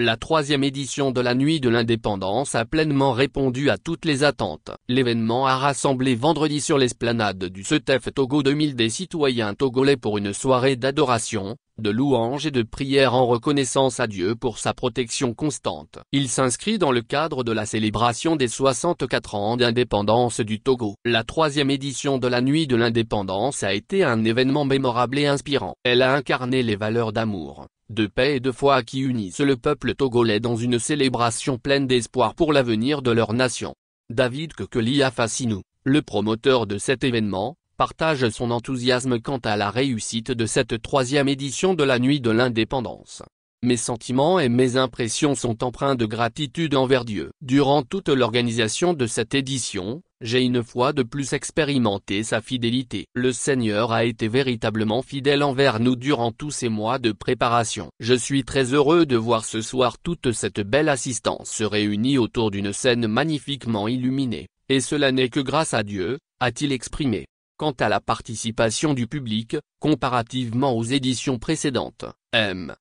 La troisième édition de la Nuit de l'Indépendance a pleinement répondu à toutes les attentes. L'événement a rassemblé vendredi sur l'esplanade du CETEF Togo 2000 des citoyens togolais pour une soirée d'adoration, de louanges et de prières en reconnaissance à Dieu pour sa protection constante. Il s'inscrit dans le cadre de la célébration des 64 ans d'indépendance du Togo. La troisième édition de la Nuit de l'Indépendance a été un événement mémorable et inspirant. Elle a incarné les valeurs d'amour, de paix et de foi qui unissent le peuple togolais dans une célébration pleine d'espoir pour l'avenir de leur nation. David Kekeli Afasinou, le promoteur de cet événement, partage son enthousiasme quant à la réussite de cette troisième édition de la Nuit de l'Indépendance. Mes sentiments et mes impressions sont empreints de gratitude envers Dieu. Durant toute l'organisation de cette édition, j'ai une fois de plus expérimenté sa fidélité. Le Seigneur a été véritablement fidèle envers nous durant tous ces mois de préparation. Je suis très heureux de voir ce soir toute cette belle assistance se réunir autour d'une scène magnifiquement illuminée, et cela n'est que grâce à Dieu, a-t-il exprimé. Quant à la participation du public, comparativement aux éditions précédentes, M.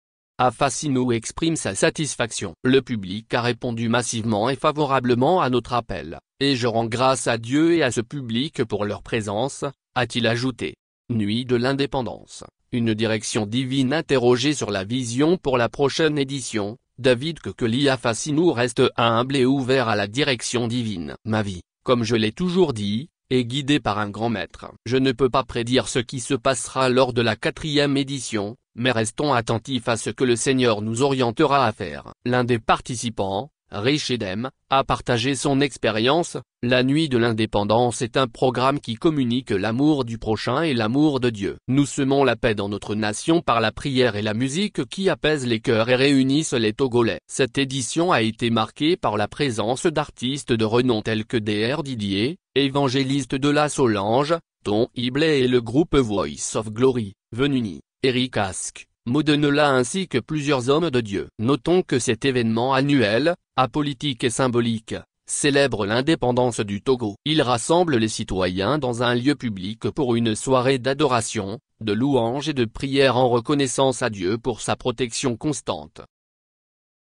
Afasinou exprime sa satisfaction. Le public a répondu massivement et favorablement à notre appel, et je rends grâce à Dieu et à ce public pour leur présence, a-t-il ajouté. Nuit de l'Indépendance, une direction divine. Interrogé sur la vision pour la prochaine édition, David Kekeli Afasinou reste humble et ouvert à la direction divine. Ma vie, comme je l'ai toujours dit, est guidée par un grand maître. Je ne peux pas prédire ce qui se passera lors de la 4e édition, mais restons attentifs à ce que le Seigneur nous orientera à faire. L'un des participants, Rich Edem, a partagé son expérience. La Nuit de l'Indépendance est un programme qui communique l'amour du prochain et l'amour de Dieu. Nous semons la paix dans notre nation par la prière et la musique qui apaisent les cœurs et réunissent les Togolais. Cette édition a été marquée par la présence d'artistes de renom tels que Dr Didier, évangéliste de la Solange, Ton Iblé et le groupe Voice of Glory, Venuni, Eric Ask, Modenela ainsi que plusieurs hommes de Dieu. Notons que cet événement annuel, apolitique et symbolique, célèbre l'indépendance du Togo. Il rassemble les citoyens dans un lieu public pour une soirée d'adoration, de louanges et de prières en reconnaissance à Dieu pour sa protection constante.